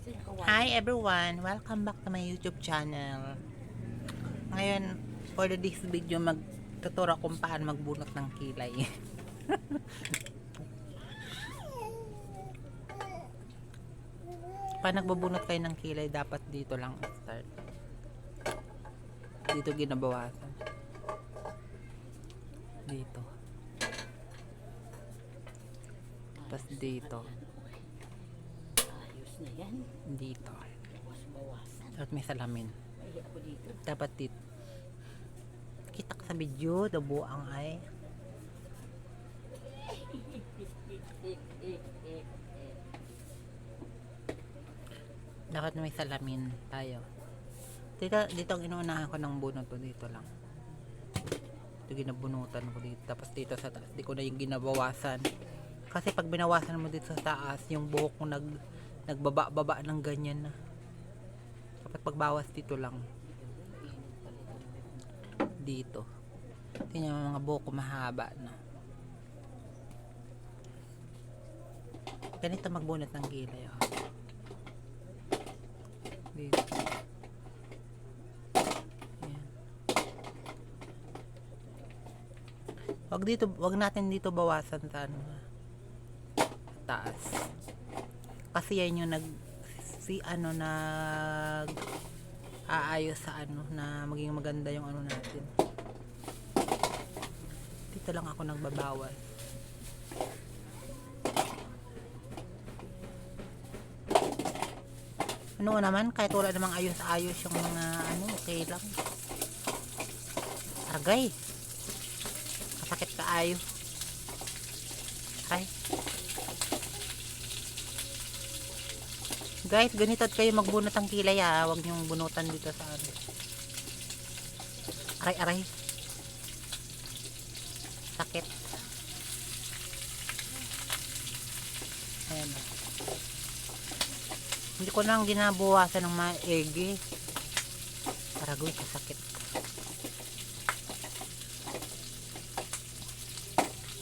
Hi everyone! Welcome back to my YouTube channel. Ngayon, for this video, magtuturo kung paano magbunot ng kilay. Pag nagbubunot kayo ng kilay, dapat dito lang start. Dito ginabawasan. Dito. Tapos dito. Ayos na yan. Dito. Bawas-bawasan. At may salamin. Ay, ako dito. Dapat dito. Kita ka sa video, dabuang ay. Dapat may salamin tayo. Dito ang inuunahan ko ng bunot ko. Dito lang. Ito ginabunutan ko dito. Tapos dito sa taas. Di ko na yung ginabawasan. Kasi pag binawasan mo dito sa taas, yung buhok ko nagbaba-baba ng ganyan na. Dapat pagbawas dito lang. Dito. Tingnan mo mga buhok ko mahaba na. Ganito magbunot ng kilay. Oh. Dito. Ayan. Wag natin dito bawasan sa ano, taas. Kasi yan yung aayos sa ano na maging maganda yung ano natin. Dito lang ako nagbabawas. Ano naman, kahit wala namang ayos-ayos yung mga ano, okay lang. Agay. Kasakit ka ayos. Ay. Guys, ganito at kayo magbunot ng kilay ha. Huwag niyong bunutan dito sa ano. Aray-aray. Sakit. Ayan. Hindi ko nang ginabuwasan ng maigi. Paragoy, kasakit.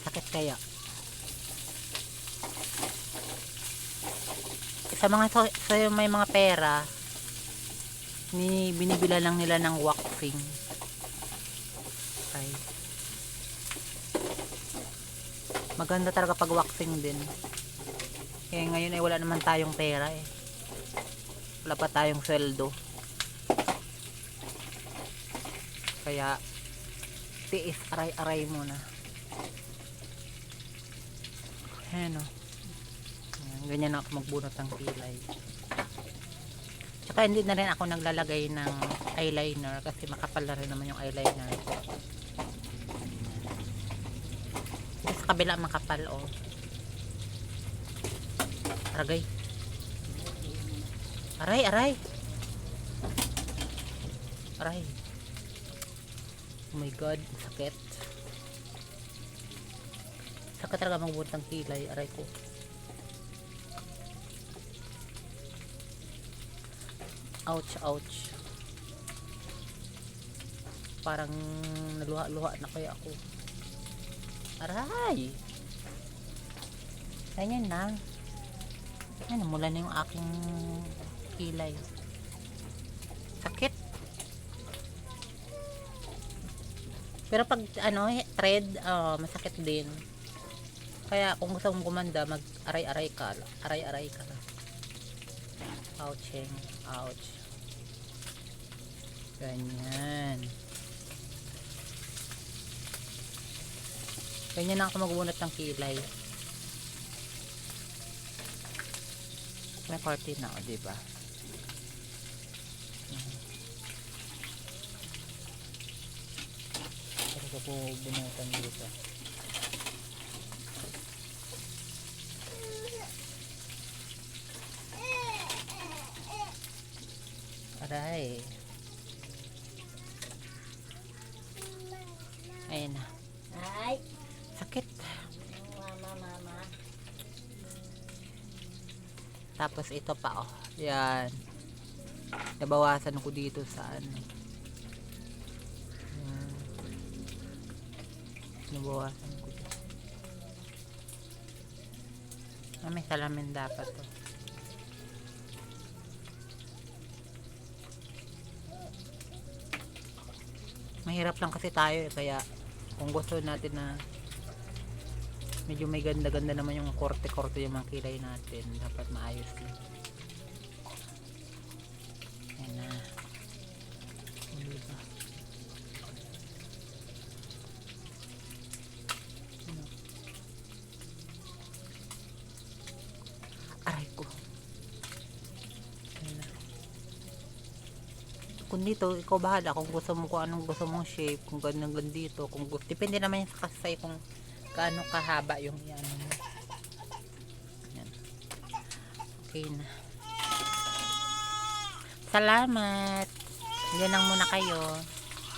Sakit kaya. Sa mga may mga pera, binibila lang nila ng waxing. Ay. Maganda talaga pag waxing din. Kaya ngayon ay wala naman tayong pera eh. Wala pa tayong sweldo. Kaya tiis, aray-aray muna. Ayan o. Ganyan ako magbunot ng kilay. Tsaka hindi na rin ako naglalagay ng eyeliner kasi makapal na rin naman yung eyeliner ko. Sa kabila makapal oh. Aragay. Aray, aray. Aray. Oh my god, sakit. Sakit talaga magbunot ng kilay, aray ko. Ouch, ouch. Parang naluha-luha na kaya ako. Aray! Ganyan na. Ano, mula na yung aking kilay. Sakit. Pero pag ano, thread, masakit din. Kaya kung gusto mong gumanda, mag-aray-aray ka. Aray-aray ka. Ouching. Ouch. Ganyan. Ganyan na ako magbunot ng kilay. May party na o, diba? Pero ko po bunutan dito. Aray. Ayan na. Ay, Sakit. mama. Tapos ito pa oh. Yan. Nabawasan ko dito sa ano. Yan. Nabawasan ko dito. May salamin dapat to. Mahirap lang kasi tayo eh, kaya kung gusto natin na medyo may ganda-ganda naman yung korte-korte yung mga kilay natin, dapat maayos din. Yan na. O, diba? Ano? Aray ko. Yan na. Kung dito, ikaw bahala kung gusto mo, kung anong gusto mong shape, kung ganun dito, kung gusto, depende naman yung sa kasay kung gaano kahaba yung yan mo. Yan. Okay na. Salamat. Yan lang muna kayo.